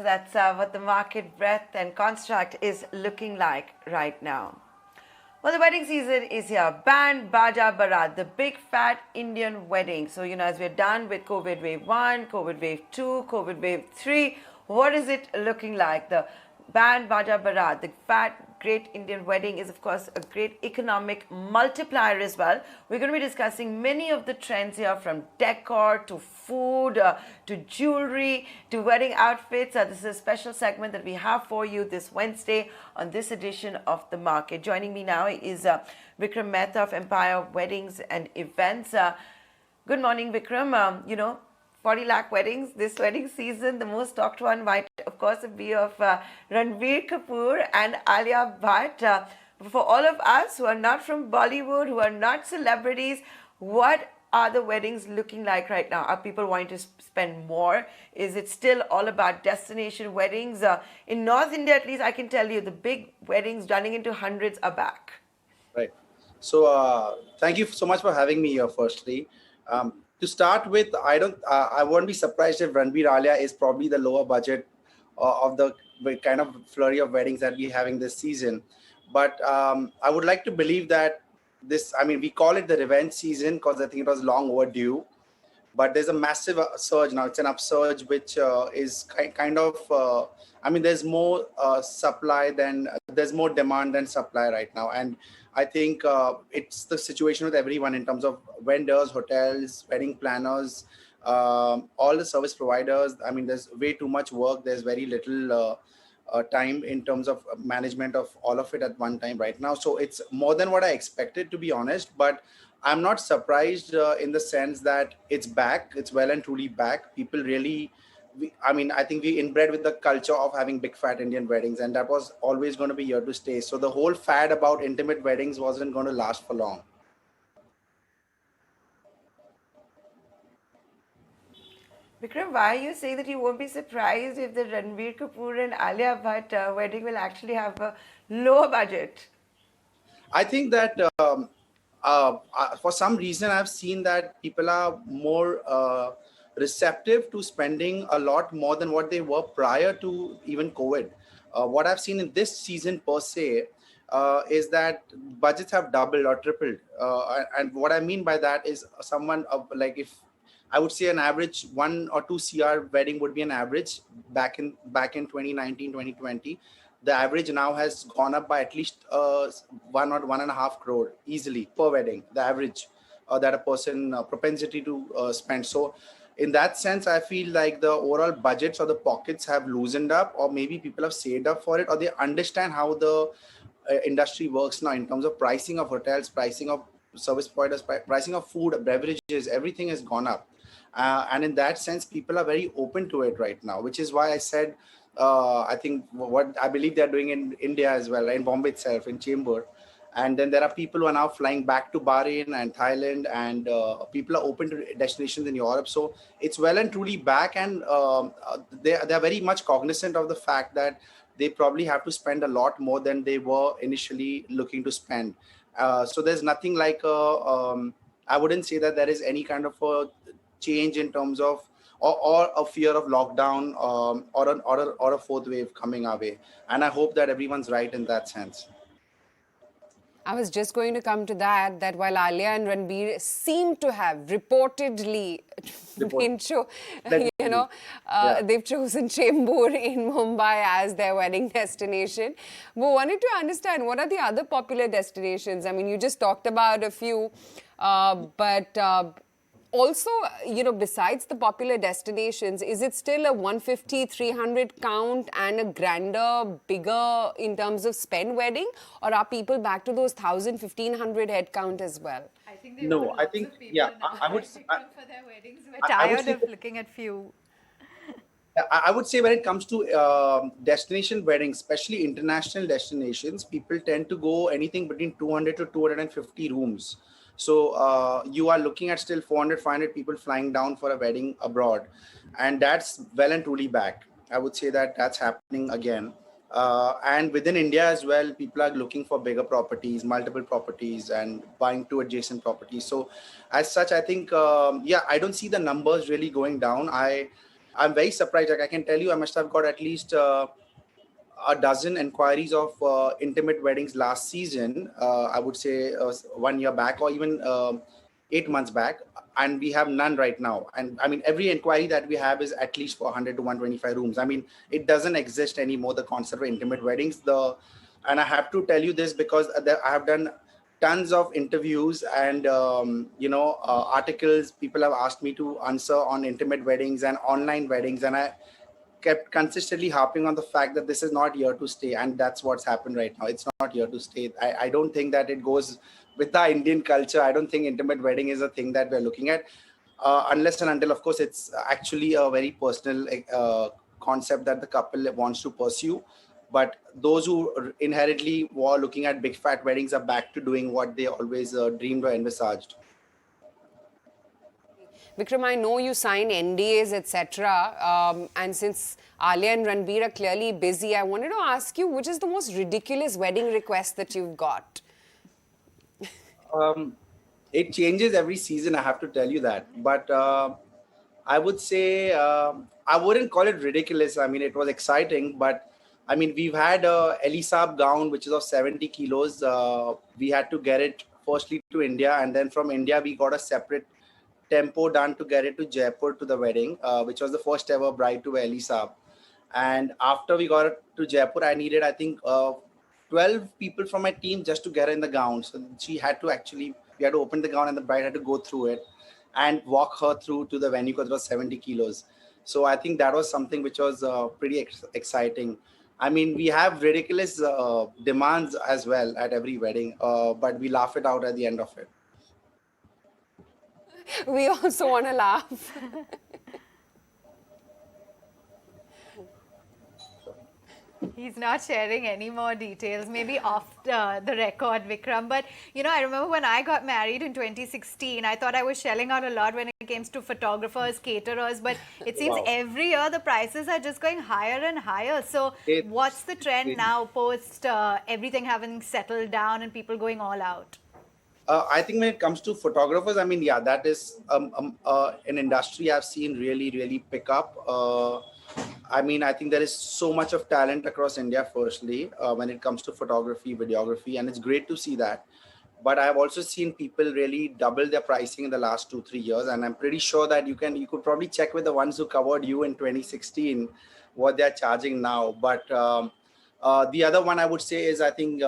So that's what the market breadth and construct is looking like right now. Well, the wedding season is here. Band, Baaja, Barat, the big fat Indian wedding. So, as we're done with COVID wave 1, COVID wave 2, COVID wave 3, what is it looking like? The Band, Baaja, Barat, the fat, great Indian wedding is, of course, a great economic multiplier as well. We're going to be discussing many of the trends here, from decor to food to jewelry to wedding outfits. This is a special segment that we have for you this Wednesday on this edition of The Market. Joining me now is Vikram Mehta of Mpire Weddings and Events. Good morning, Vikram. 40 lakh weddings this wedding season. The most talked one might, of course, be of Ranbir Kapoor and Alia Bhatt. For all of us who are not from Bollywood, who are not celebrities, what are the weddings looking like right now? Are people wanting to spend more? Is it still all about destination weddings? In North India, at least, I can tell you the big weddings running into hundreds are back. Right. So thank you so much for having me here. Firstly, to start with, I won't be surprised if Ranbir Alia is probably the lower budget of the kind of flurry of weddings that we're having this season. But I would like to believe that we call it the revenge season because I think it was long overdue. But there's a massive surge now. It's an upsurge, which is kind of, there's more there's more demand than supply right now. And I think it's the situation with everyone in terms of vendors, hotels, wedding planners, all the service providers. There's way too much work. There's very little time in terms of management of all of it at one time right now. So it's more than what I expected, to be honest. But I'm not surprised in the sense that it's back. It's well and truly back. People really, I think we inbred with the culture of having big fat Indian weddings, and that was always going to be here to stay. So the whole fad about intimate weddings wasn't going to last for long. Vikram, why are you saying that you won't be surprised if the Ranbir Kapoor and Alia Bhatt wedding will actually have a lower budget? I think that for some reason, I've seen that people are more receptive to spending a lot more than what they were prior to even COVID. What I've seen in this season per se is that budgets have doubled or tripled. And what I mean by that is someone if I would say an average 1 or 2 CR wedding would be an average back in 2019, 2020. The average now has gone up by at least 1 or 1.5 crore easily per wedding, the average that a person propensity to spend. So in that sense, I feel like the overall budgets or the pockets have loosened up, or maybe people have saved up for it, or they understand how the industry works now in terms of pricing of hotels, pricing of service providers, pricing of food, beverages, everything has gone up. And in that sense, people are very open to it right now, which is why I said, I think what I believe they're doing in India as well, in Bombay itself, in Chamber. And then there are people who are now flying back to Bahrain and Thailand, and people are open to destinations in Europe. So it's well and truly back, and they're very much cognizant of the fact that they probably have to spend a lot more than they were initially looking to spend. So there's nothing like, I wouldn't say that there is any kind of a change in terms of or a fear of lockdown or a fourth wave coming our way. And I hope that everyone's right in that sense. I was just going to come to that while Alia and Ranbir seem to have reportedly they've chosen Chembur in Mumbai as their wedding destination. We wanted to understand, what are the other popular destinations? You just talked about a few, but also, besides the popular destinations, is it still a 150, 300 count and a grander, bigger in terms of spend wedding? Or are people back to those 1,000, 1,500 head count as well? I think I would for their weddings. We're tired of looking at few. I would say when it comes to destination weddings, especially international destinations, people tend to go anything between 200 to 250 rooms. So you are looking at still 400, 500 people flying down for a wedding abroad. And that's well and truly back. I would say that that's happening again. And within India as well, people are looking for bigger properties, multiple properties, and buying two adjacent properties. So as such, I think, I don't see the numbers really going down. I'm very surprised. Like I can tell you, I must have got at least a dozen inquiries of intimate weddings last season. I would say 1 year back, or even 8 months back, and we have none right now. And I mean, every inquiry that we have is at least for 100 to 125 rooms. I mean, it doesn't exist anymore, the concept of intimate weddings. And I have to tell you this because I have done tons of interviews and articles. People have asked me to answer on intimate weddings and online weddings, and I kept consistently harping on the fact that this is not here to stay, and that's what's happened right now. It's not here to stay. I don't think that it goes with the Indian culture. I don't think intimate wedding is a thing that we're looking at, unless and until, of course, it's actually a very personal concept that the couple wants to pursue. But those who inherently were looking at big fat weddings are back to doing what they always dreamed or envisaged. Vikram, I know you sign NDAs, etc. And since Alia and Ranbir are clearly busy, I wanted to ask you, which is the most ridiculous wedding request that you've got? It changes every season, I have to tell you that. But I would say, I wouldn't call it ridiculous. I mean, it was exciting, but I mean, we've had a Elisab gown, which is of 70 kilos. We had to get it firstly to India, and then from India, we got a separate tempo done to get it to Jaipur to the wedding, which was the first ever bride to wear Elisab. And after we got it to Jaipur, I needed, I think, 12 people from my team just to get her in the gown. So we had to open the gown and the bride had to go through it and walk her through to the venue because it was 70 kilos. So I think that was something which was pretty exciting. I mean, we have ridiculous demands as well at every wedding, but we laugh it out at the end of it. We also want to laugh. He's not sharing any more details, maybe off the record, Vikram. But, you know, I remember when I got married in 2016, I thought I was shelling out a lot when it came to photographers, caterers. But it seems every year the prices are just going higher and higher. So what's the trend now post everything having settled down and people going all out? I think when it comes to photographers, I mean, yeah, that is an industry I've seen really, really pick up. I mean, I think there is so much of talent across India, firstly, when it comes to photography, videography, and it's great to see that. But I've also seen people really double their pricing in the last 2-3 years. And I'm pretty sure that you could probably check with the ones who covered you in 2016, what they're charging now. But the other one I would say is, I think,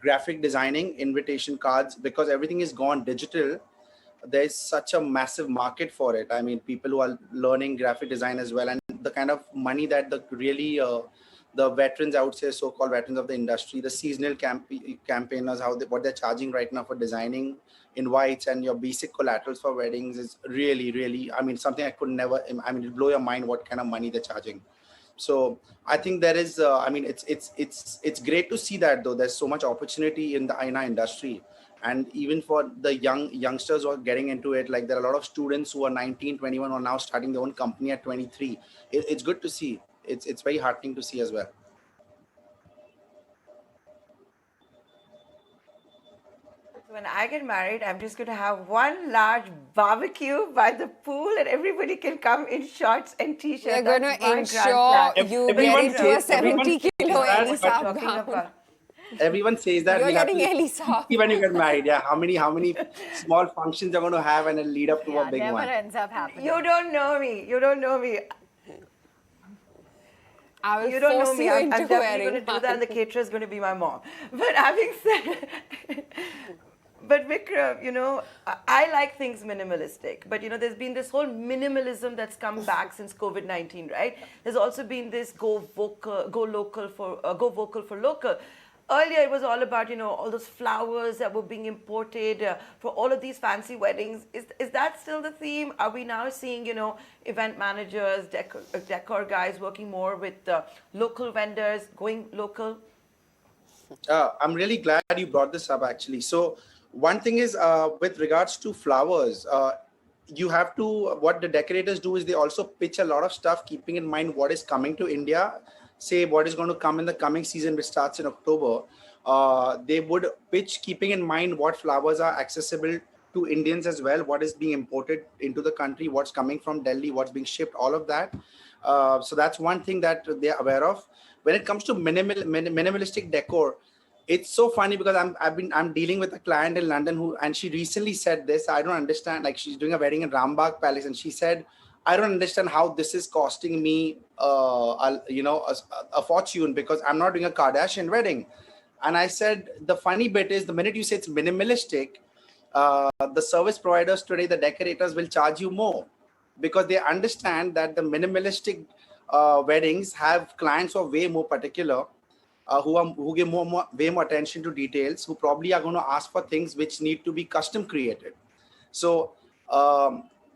graphic designing, invitation cards, because everything is gone digital. There's such a massive market for it. I mean, people who are learning graphic design as well, and the kind of money that the veterans, I would say, so-called veterans of the industry, the seasonal campaigners, what they're charging right now for designing invites and your basic collaterals for weddings is really, really, I mean, something I could never, I mean, it'll blow your mind what kind of money they're charging. So I think there is, I mean, it's great to see that, though. There's so much opportunity in our industry. And even for the youngsters who are getting into it, like there are a lot of students who are 19, 21 who are now starting their own company at 23. It's good to see. It's very heartening to see as well. When I get married, I'm just going to have one large barbecue by the pool and everybody can come in shorts and t-shirts. We're going to ensure you get into a 70-kilo Elisab gown. Everyone says that you're getting Elisab when you get married. Yeah, how many small functions you're going to have and it'll lead up to a big never one. Ends up happening. You don't know me. You don't know me. I will you don't force know me. you I'm into definitely wearing going to do that, and the caterer is going to be my mom. But having said, but Vikram, you know, I like things minimalistic. But you know, there's been this whole minimalism that's come back since COVID-19, right? There's also been this go vocal for local. Earlier, it was all about, you know, all those flowers that were being imported for all of these fancy weddings. Is that still the theme? Are we now seeing, you know, event managers, decor guys working more with local vendors, going local? I'm really glad you brought this up, actually. So one thing is, with regards to flowers, you have to, what the decorators do is they also pitch a lot of stuff, keeping in mind what is coming to India. Say what is going to come in the coming season, which starts in October. They would pitch keeping in mind what flowers are accessible to Indians as well, what is being imported into the country, what's coming from Delhi, what's being shipped, all of that. So that's one thing that they're aware of. When it comes to minimalistic decor, it's so funny because I'm dealing with a client in London and she recently said this. I don't understand. Like, she's doing a wedding in Rambagh Palace, and she said, I don't understand how this is costing me, a fortune, because I'm not doing a Kardashian wedding. And I said, the funny bit is, the minute you say it's minimalistic, the service providers today, the decorators, will charge you more, because they understand that the minimalistic weddings have clients who are way more particular, who give way more attention to details, who probably are going to ask for things which need to be custom created. So,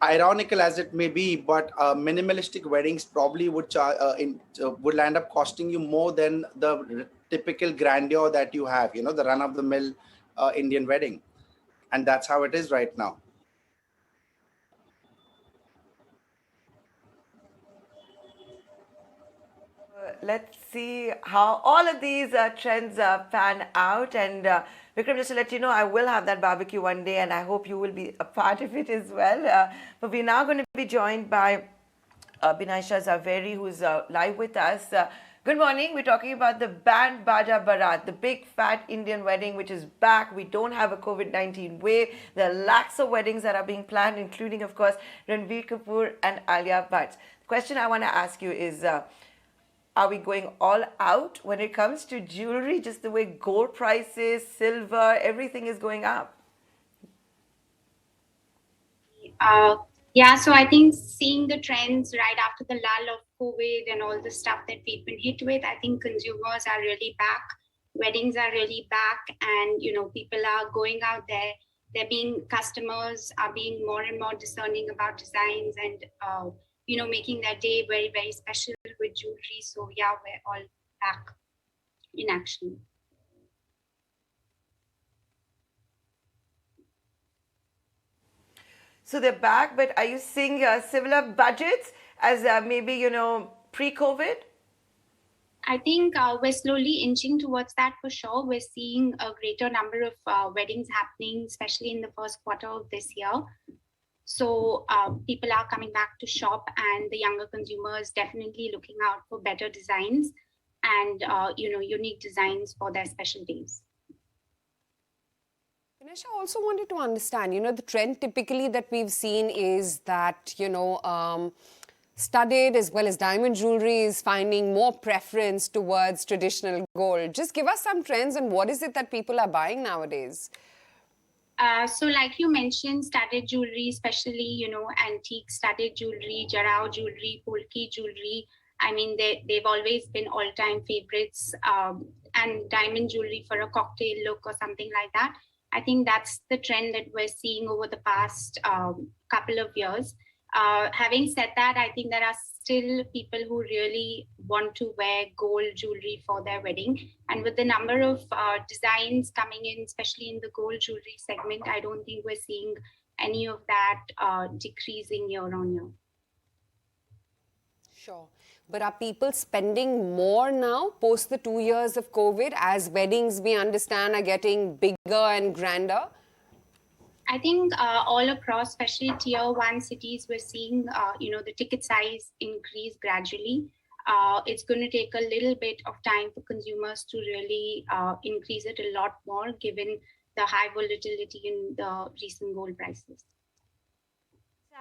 ironical as it may be, but minimalistic weddings probably would would end up costing you more than the typical grandeur that you have, the run-of-the-mill Indian wedding. And that's how it is right now. Let's see how all of these trends pan out. And Vikram, just to let you know, I will have that barbecue one day, and I hope you will be a part of it as well. But we're now going to be joined by Binaisha Zaveri, who's live with us. Good morning. We're talking about the band Baaja Barat, the big fat Indian wedding, which is back. We don't have a COVID-19 wave. There are lakhs of weddings that are being planned, including, of course, Ranveer Kapoor and Alia Bhatt. The question I want to ask you is, are we going all out when it comes to jewelry, just the way gold prices, silver, everything is going up? Yeah, so I think seeing the trends right after the lull of COVID and all the stuff that we've been hit with, I think consumers are really back. Weddings are really back, and people are going out there. They're being customers are being more and more discerning about designs and making that day very, very special with jewelry. So yeah, we're all back in action. So they're back, but are you seeing similar budgets as maybe, pre-COVID? I think we're slowly inching towards that for sure. We're seeing a greater number of weddings happening, especially in the first quarter of this year. So people are coming back to shop, and the younger consumers definitely looking out for better designs and unique designs for their special days. Binaisha, I also wanted to understand, the trend typically that we've seen is that, studded as well as diamond jewelry is finding more preference towards traditional gold. Just give us some trends and what is it that people are buying nowadays? So like you mentioned, studded jewelry, especially, antique studded jewelry, jarrao jewelry, polki jewelry. I mean, they've always been all-time favorites, and diamond jewelry for a cocktail look or something like that. I think that's the trend that we're seeing over the past couple of years. Having said that, I think there are still people who really want to wear gold jewelry for their wedding. And with the number of designs coming in, especially in the gold jewelry segment, I don't think we're seeing any of that decreasing year on year. Sure. But are people spending more now post the 2 years of COVID, as weddings, we understand, are getting bigger and grander? I think all across, especially tier 1 cities, we're seeing, the ticket size increase gradually. It's going to take a little bit of time for consumers to really increase it a lot more, given the high volatility in the recent gold prices.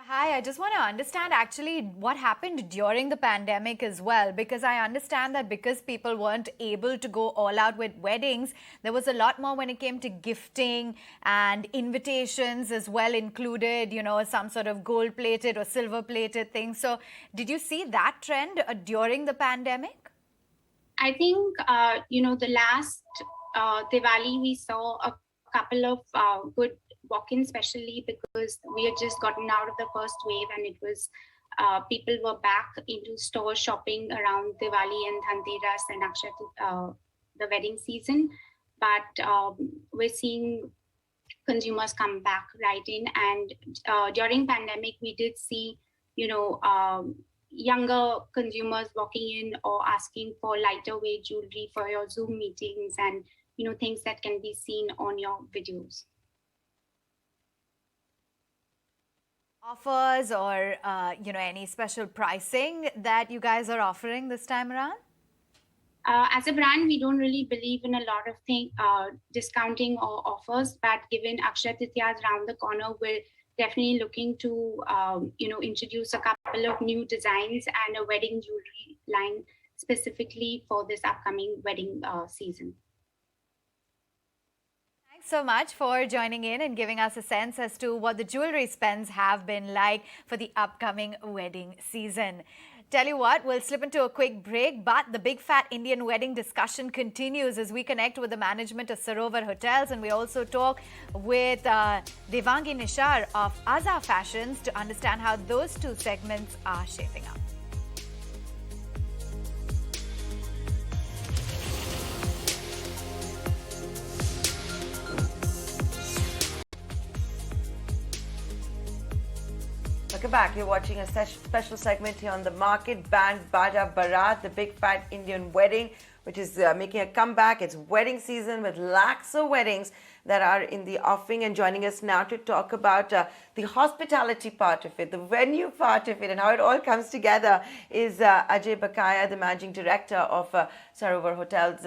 Hi, I just want to understand actually what happened during the pandemic as well, because I understand that because people weren't able to go all out with weddings, there was a lot more when it came to gifting, and invitations as well included, some sort of gold plated or silver plated thing. So did you see that trend during the pandemic? I think, the last Diwali, we saw a couple of good walk-ins, especially because we had just gotten out of the first wave, and it was people were back into store shopping around Diwali and Dhanteras and the wedding season. But we're seeing consumers come back right in, and during pandemic we did see younger consumers walking in or asking for lighter weight jewelry for your Zoom meetings and things that can be seen on your videos. Offers or any special pricing that you guys are offering this time around? As a brand, we don't really believe in a lot of discounting or offers, but given Akshaya Tritiya is around the corner, we're definitely looking to introduce a couple of new designs and a wedding jewelry line specifically for this upcoming wedding season. Thanks so much for joining in and giving us a sense as to what the jewelry spends have been like for the upcoming wedding season. Tell you what, we'll slip into a quick break, but the big fat Indian wedding discussion continues as we connect with the management of Sarovar Hotels, and we also talk with Devangi Nishar of Aza Fashions to understand how those two segments are shaping up. Welcome back. You're watching a special segment here on the market. Band Baaja Barat, the big fat Indian wedding, which is making a comeback. It's wedding season with lakhs of weddings that are in the offing. And joining us now to talk about the hospitality part of it, the venue part of it, and how it all comes together is Ajay Bakaya, the managing director of Sarovar Hotels.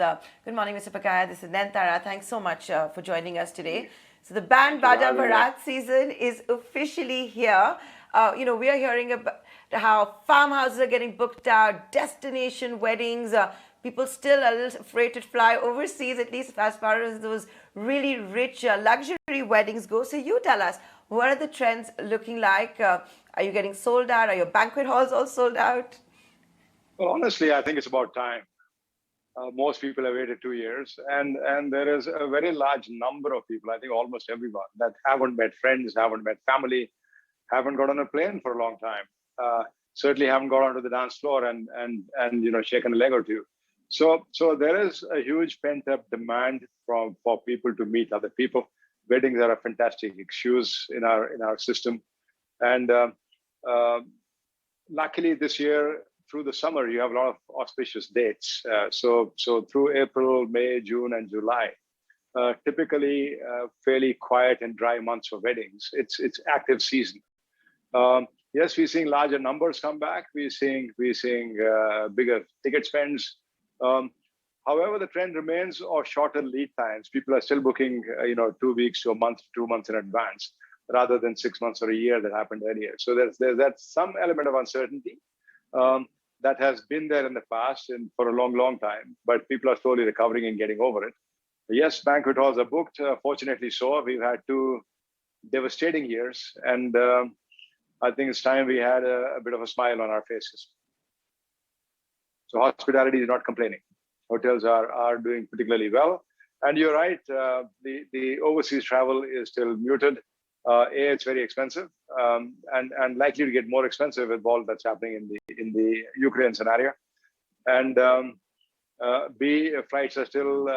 Good morning, Mr. Bakaya. This is Nentara. Thanks so much for joining us today. So the Band Baaja Barat season is officially here. We are hearing about how farmhouses are getting booked out, destination weddings. People still are a little afraid to fly overseas, at least as far as those really rich luxury weddings go. So you tell us, what are the trends looking like? Are you getting sold out? Are your banquet halls all sold out? Well, honestly, I think it's about time. Most people have waited 2 years, and there is a very large number of people, I think almost everyone, that haven't met friends, haven't met family, haven't got on a plane for a long time. Certainly haven't got onto the dance floor and shaken a leg or two. So there is a huge pent up demand for people to meet other people. Weddings are a fantastic excuse in our system, and luckily this year through the summer you have a lot of auspicious dates. So through April, May, June, and July. Typically fairly quiet and dry months for weddings. It's active season. Yes, we're seeing larger numbers come back. We're seeing bigger ticket spends. However, the trend remains of shorter lead times. People are still booking, 2 weeks to a month, 2 months in advance, rather than 6 months or a year that happened earlier. So there's that some element of uncertainty that has been there in the past and for a long time. But people are slowly recovering and getting over it. Yes, banquet halls are booked. Fortunately so. We've had 2 devastating years, and I think it's time we had a bit of a smile on our faces. So hospitality is not complaining. Hotels are doing particularly well. And you're right, the overseas travel is still muted. It's very expensive, and likely to get more expensive with all that's happening in the Ukraine scenario. And B, flights are still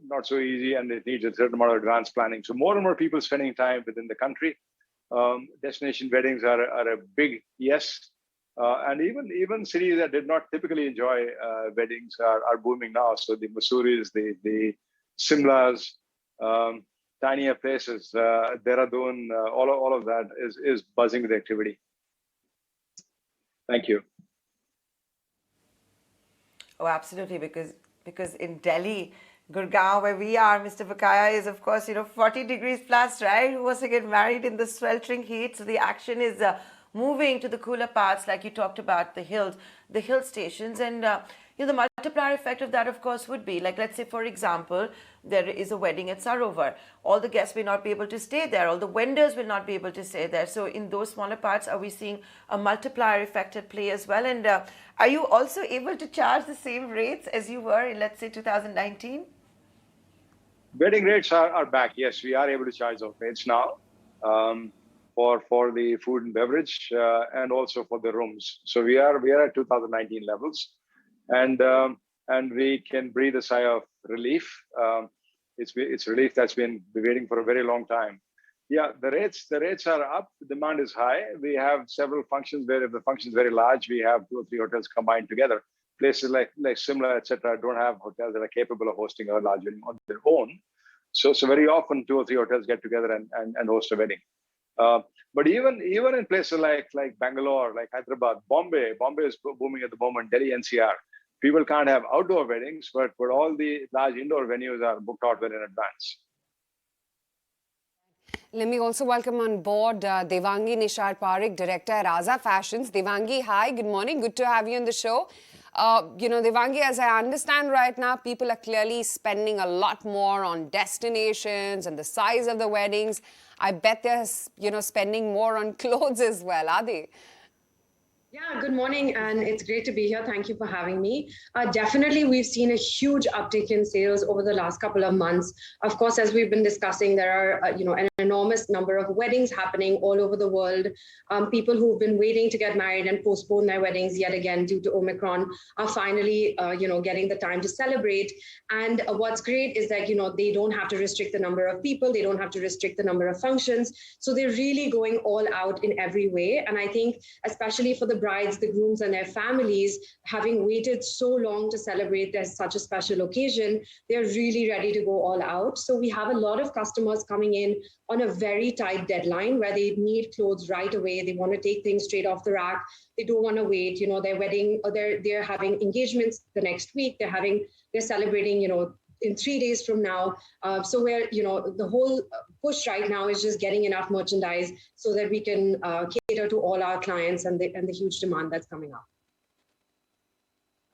not so easy, and it needs a certain amount of advanced planning. So more and more people spending time within the country. Destination weddings are a big yes. And even cities that did not typically enjoy weddings are booming now. So the Masuris, the Simlas, tinier places, Dehradun, all of that is buzzing with activity. Thank you. Oh, absolutely, because in Delhi, Gurgaon, where we are, Mr. Bakaya, is of course 40 degrees plus, right? Who wants to get married in the sweltering heat? So the action is moving to the cooler parts, like you talked about, the hill stations, and the multiplier effect of that, of course, would be like, let's say, for example, there is a wedding at Sarovar. All the guests will not be able to stay there. All the vendors will not be able to stay there. So in those smaller parts, are we seeing a multiplier effect at play as well? And are you also able to charge the same rates as you were in, let's say, 2019? Wedding rates are back. Yes, we are able to charge those rates now for the food and beverage and also for the rooms. So we are at 2019 levels, and we can breathe a sigh of relief. It's relief that's been waiting for a very long time. Yeah, the rates are up. The demand is high. We have several functions where if the function is very large, we have 2 or 3 hotels combined together. Places like Simla, etc., don't have hotels that are capable of hosting a large wedding on their own. So very often 2 or 3 hotels get together and host a wedding. But even in places like Bangalore, like Hyderabad, Bombay is booming at the moment. Delhi NCR, people can't have outdoor weddings, but all the large indoor venues are booked out well in advance. Let me also welcome on board Devangi Nishar Parekh, Director at Aza Fashions. Devangi, hi, good morning. Good to have you on the show. Devangi, as I understand right now, people are clearly spending a lot more on destinations and the size of the weddings. I bet they're, spending more on clothes as well, are they? Yeah, good morning, and it's great to be here. Thank you for having me. Definitely, we've seen a huge uptick in sales over the last couple of months. Of course, as we've been discussing, there are, an enormous number of weddings happening all over the world. People who've been waiting to get married and postpone their weddings yet again due to Omicron are finally, getting the time to celebrate. And what's great is that, they don't have to restrict the number of people. They don't have to restrict the number of functions. So they're really going all out in every way. And I think, especially for the brides, the grooms, and their families, having waited so long to celebrate such a special occasion, they're really ready to go all out. So we have a lot of customers coming in on a very tight deadline where they need clothes right away. They want to take things straight off the rack. They don't want to wait. Their wedding, or they're having engagements the next week. They're celebrating, in 3 days from now. So we're, the whole push right now is just getting enough merchandise so that we can cater to all our clients and the huge demand that's coming up.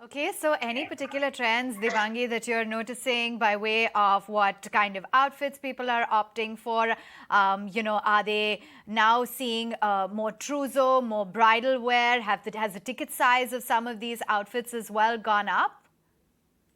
Okay, so any particular trends, Devangi, that you're noticing by way of what kind of outfits people are opting for? Are they now seeing more trousseau, more bridal wear? Has the ticket size of some of these outfits as well gone up?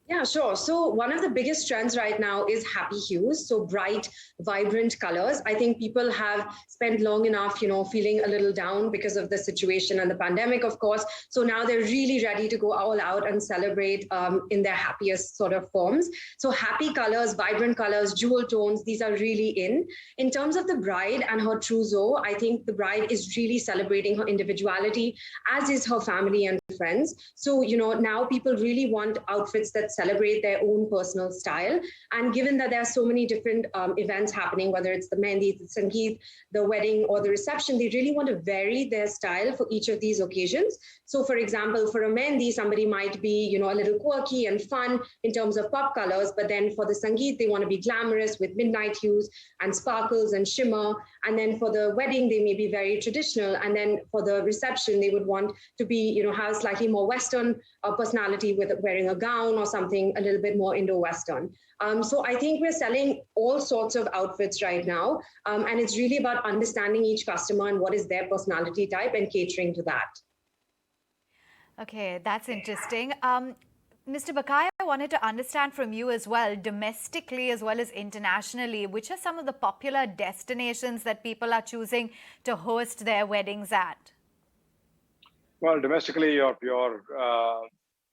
Yeah, sure. So one of the biggest trends right now is happy hues. So bright, vibrant colors. I think people have spent long enough, feeling a little down because of the situation and the pandemic, of course. So now they're really ready to go all out and celebrate in their happiest sort of forms. So happy colors, vibrant colors, jewel tones, these are really in. In terms of the bride and her trousseau, I think the bride is really celebrating her individuality, as is her family and friends. So, now people really want outfits that celebrate their own personal style. And given that there are so many different events happening, whether it's the mehndi, the sangeet, the wedding, or the reception, they really want to vary their style for each of these occasions. So for example, for a mehndi, somebody might be, a little quirky and fun in terms of pop colors, but then for the sangeet, they want to be glamorous with midnight hues and sparkles and shimmer. And then for the wedding, they may be very traditional. And then for the reception, they would want to be, have a slightly more Western personality with wearing a gown or something a little bit more Indo-Western. So I think we're selling all sorts of outfits right now. And it's really about understanding each customer and what is their personality type and catering to that. Okay, that's interesting. Mr. Bakaya, I wanted to understand from you as well, domestically as well as internationally, which are some of the popular destinations that people are choosing to host their weddings at? Well, domestically, your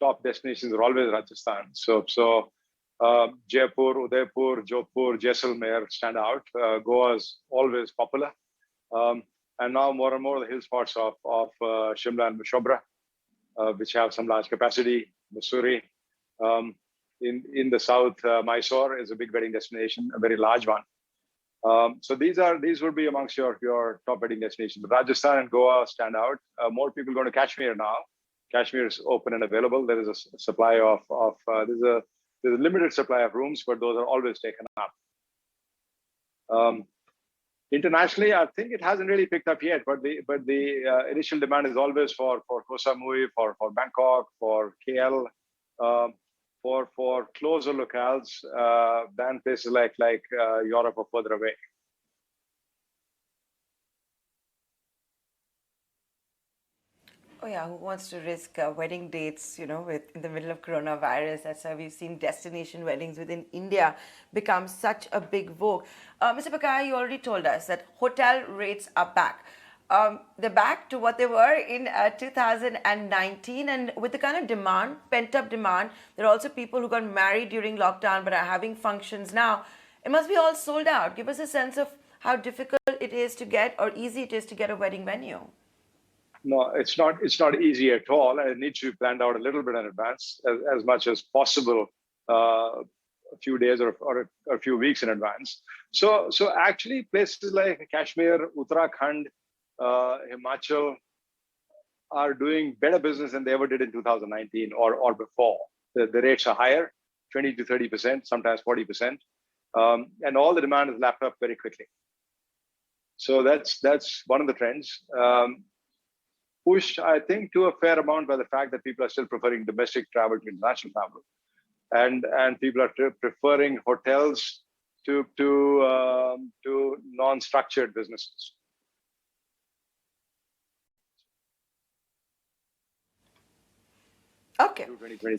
top destinations are always Rajasthan. So Jaipur, Udaipur, Jodhpur, Jaisalmer stand out. Goa is always popular. And now more and more the hill spots of Shimla and Mashobra, which have some large capacity. Mussoorie. In the south, Mysore is a big wedding destination, a very large one. So these would be amongst your top wedding destinations. But Rajasthan and Goa stand out. More people go to Kashmir now. Kashmir is open and available. There is a supply there's a limited supply of rooms, but those are always taken up. Internationally, I think it hasn't really picked up yet, but the initial demand is always for Koh Samui, for Bangkok, for KL, for closer locales than places like Europe or further away. Oh yeah, who wants to risk wedding dates, in the middle of coronavirus? That's why we've seen destination weddings within India become such a big vogue. Mr. Bakaya, you already told us that hotel rates are back. They're back to what they were in 2019, and with the kind of demand, pent-up demand, there are also people who got married during lockdown but are having functions now. It must be all sold out. Give us a sense of how difficult it is to get, or easy it is to get, a wedding venue. No, it's not easy at all. It needs to be planned out a little bit in advance, as much as possible. a few days or a few weeks in advance. So actually places like Kashmir, Uttarakhand, Himachal are doing better business than they ever did in 2019 or before. The rates are higher, 20 to 30%, sometimes 40%. And all the demand is lapped up very quickly. So that's one of the trends. Pushed, I think, to a fair amount by the fact that people are still preferring domestic travel to international travel. And people are preferring hotels to non-structured businesses. Okay,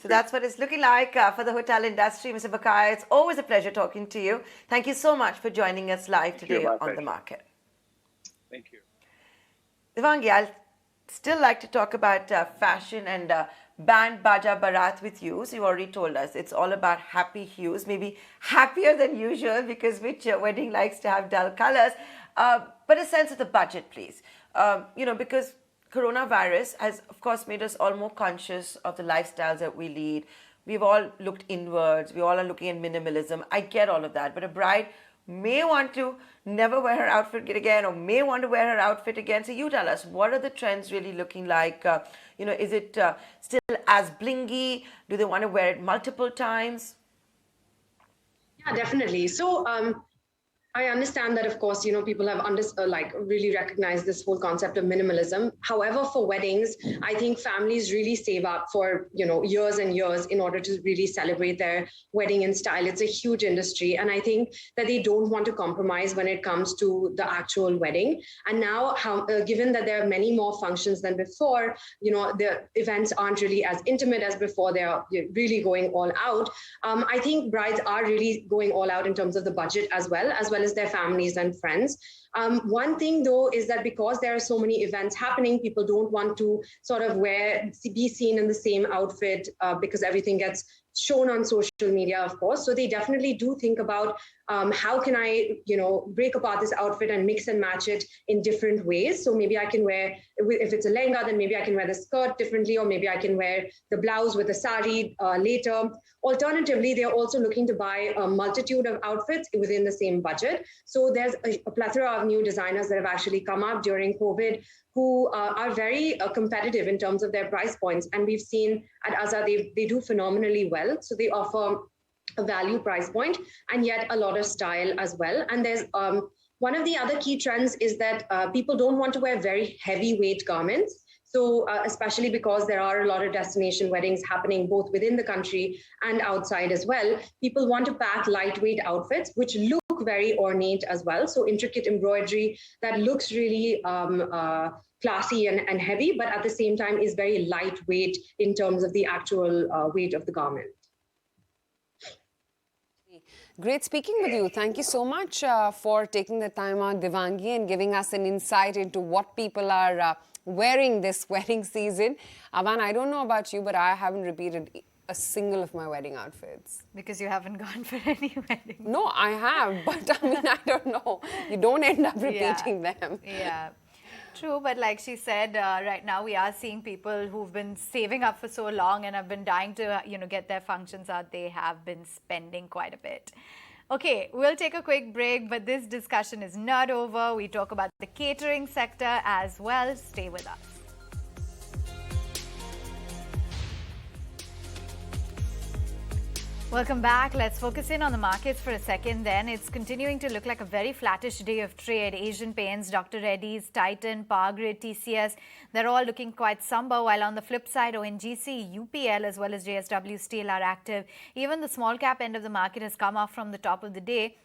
so that's what it's looking like for the hotel industry. Mr. Bakaya, it's always a pleasure talking to you. Thank you so much for joining us live today on The Market. Thank you. Devangi, I'll still like to talk about fashion and band, Baaja, Barat with you. So you already told us it's all about happy hues, maybe happier than usual because which wedding likes to have dull colors. But a sense of the budget, please. Because coronavirus has, of course, made us all more conscious of the lifestyles that we lead. We've all looked inwards. We all are looking at minimalism. I get all of that. But a bride may want to never wear her outfit again or may want to wear her outfit again. So you tell us, what are the trends really looking like? Is it still as blingy? Do they want to wear it multiple times? Yeah, definitely. So I understand that, of course, people have really recognized this whole concept of minimalism. However, for weddings, I think families really save up for, years and years in order to really celebrate their wedding in style. It's a huge industry. And I think that they don't want to compromise when it comes to the actual wedding. And now, given that there are many more functions than before, the events aren't really as intimate as before. They're really going all out. I think brides are really going all out in terms of the budget as well as their families and friends. One thing, though, is that because there are so many events happening, people don't want to sort of be seen in the same outfit because everything gets shown on social media, of course. So they definitely do think about how can I, break apart this outfit and mix and match it in different ways. So maybe I can wear, if it's a lehenga, then maybe I can wear the skirt differently, or maybe I can wear the blouse with the sari later. Alternatively, they're also looking to buy a multitude of outfits within the same budget. So there's a plethora of new designers that have actually come up during COVID who are very competitive in terms of their price points. And we've seen at Aza, they do phenomenally well. So they offer a value price point and yet a lot of style as well. And there's one of the other key trends is that people don't want to wear very heavyweight garments. So especially because there are a lot of destination weddings happening both within the country and outside as well, people want to pack lightweight outfits, which look very ornate as well. So intricate embroidery that looks really classy and heavy, but at the same time is very lightweight in terms of the actual weight of the garment. Great speaking with you. Thank you so much for taking the time out, Devangi, and giving us an insight into what people are wearing this wedding season. Avan, I don't know about you, but I haven't repeated a single of my wedding outfits. Because you haven't gone for any wedding. No, I have, but I don't know. You don't end up repeating them. Yeah. True, but like she said, right now we are seeing people who've been saving up for so long and have been dying to, get their functions out. They have been spending quite a bit. Okay, we'll take a quick break, but this discussion is not over. We talk about the catering sector as well. Stay with us. Welcome back. Let's focus in on the markets for a second then. It's continuing to look like a very flattish day of trade. Asian Paints, Dr. Reddy's, Titan, Power Grid, TCS, they're all looking quite somber, while on the flip side, ONGC, UPL as well as JSW Steel are active. Even the small cap end of the market has come off from the top of the day,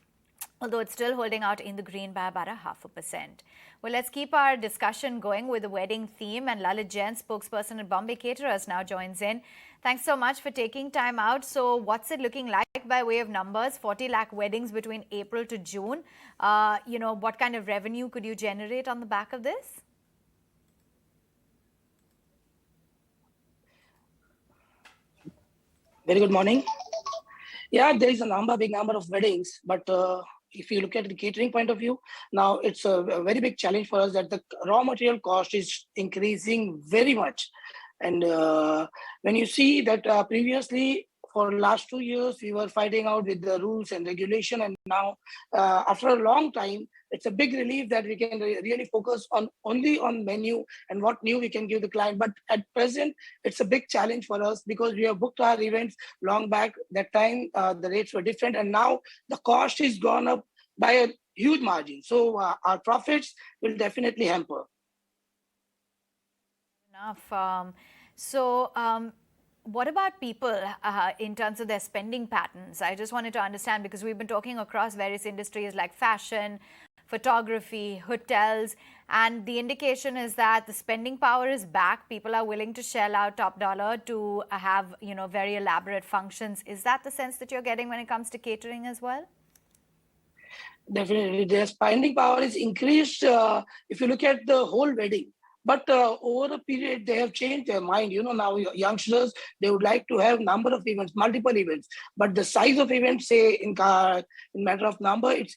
although it's still holding out in the green by about 0.5%. Well, let's keep our discussion going with the wedding theme, and Lalit Jain, spokesperson at Bombay Caterers, now joins in. Thanks so much for taking time out. So what's it looking like by way of numbers? 40 lakh weddings between April to June. What kind of revenue could you generate on the back of this? Very good morning. Yeah, there is a big number of weddings, but if you look at the catering point of view, now it's a very big challenge for us that the raw material cost is increasing very much. And when you see that previously for last 2 years, we were fighting out with the rules and regulation. And now, after a long time, it's a big relief that we can really focus on only on menu and what new we can give the client. But at present, it's a big challenge for us because we have booked our events long back. That time, the rates were different. And now the cost is gone up by a huge margin. So our profits will definitely hamper. Enough. What about people in terms of their spending patterns? I just wanted to understand because we've been talking across various industries like fashion, photography, hotels, and the indication is that the spending power is back. People are willing to shell out top dollar to have, very elaborate functions. Is that the sense that you're getting when it comes to catering as well? Definitely, their spending power is increased if you look at the whole wedding. But over a period, they have changed their mind. Now youngsters, they would like to have number of events, multiple events. But the size of events, say in matter of number, it's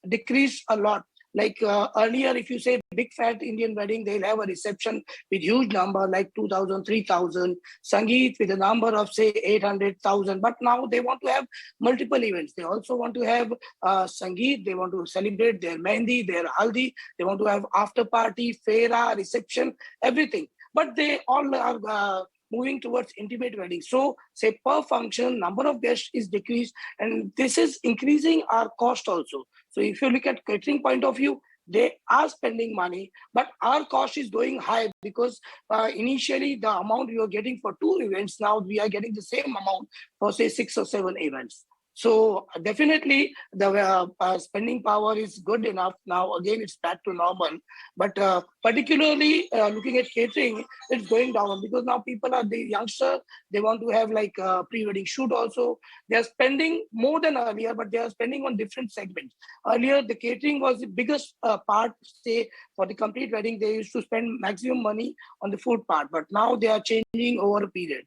decreased a lot. Like earlier, if you say big fat Indian wedding, they'll have a reception with huge number like 2,000, 3,000, Sangeet with a number of say 800,000. But now they want to have multiple events. They also want to have Sangeet. They want to celebrate their Mehndi, their Haldi. They want to have after party, fera, reception, everything. But they all are moving towards intimate weddings. So say per function, number of guests is decreased, and this is increasing our cost also. So if you look at catering point of view, they are spending money, but our cost is going high because initially the amount we were getting for 2 events, now we are getting the same amount for say 6 or 7 events. So definitely the spending power is good enough. Now again, it's back to normal. But particularly looking at catering, it's going down because now people are the youngster. They want to have like a pre-wedding shoot also. They are spending more than earlier, but they are spending on different segments. Earlier, the catering was the biggest part. Say for the complete wedding, they used to spend maximum money on the food part. But now they are changing over a period.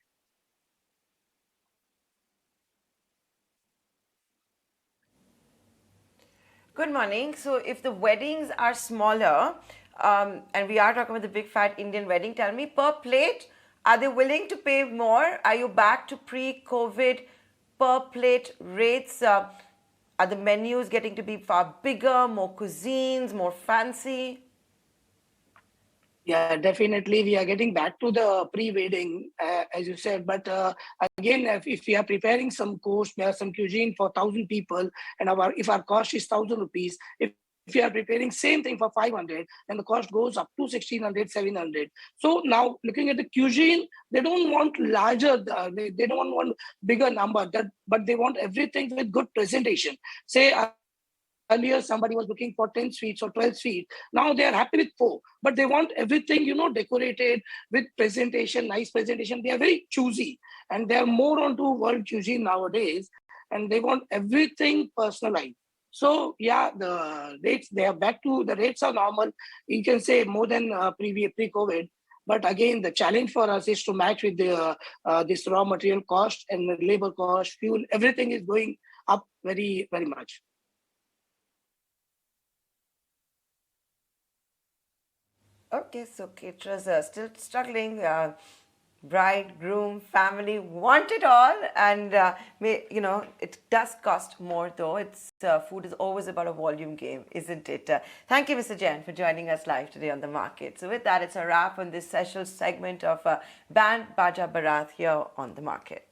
Good morning. So if the weddings are smaller, and we are talking about the big fat Indian wedding, tell me per plate, are they willing to pay more? Are you back to pre-COVID per plate rates? Are the menus getting to be far bigger, more cuisines, more fancy? Yeah, definitely. We are getting back to the pre-wedding, as you said. But again, if we are preparing some course, there are some cuisine for 1,000 people, and if our cost is 1,000 rupees, if we are preparing same thing for 500, then the cost goes up to 1,600, 700. So now looking at the cuisine, they don't want larger, they don't want bigger number, but they want everything with good presentation. Say, earlier, somebody was looking for 10 suites or 12 suites. Now they are happy with 4, but they want everything, decorated with presentation, nice presentation. They are very choosy and they are more onto world cuisine nowadays and they want everything personalized. So yeah, the rates, they are back to, the rates are normal. You can say more than pre-COVID. But again, the challenge for us is to match with the this raw material cost and the labor cost, fuel, everything is going up very, very much. Okay, so caterers are still struggling. Bride, groom, family want it all, and it does cost more though. It's food is always about a volume game, isn't it? Thank you, Mr. Jain, for joining us live today on the market. So with that, it's a wrap on this special segment of Band Baaja Barat here on the market.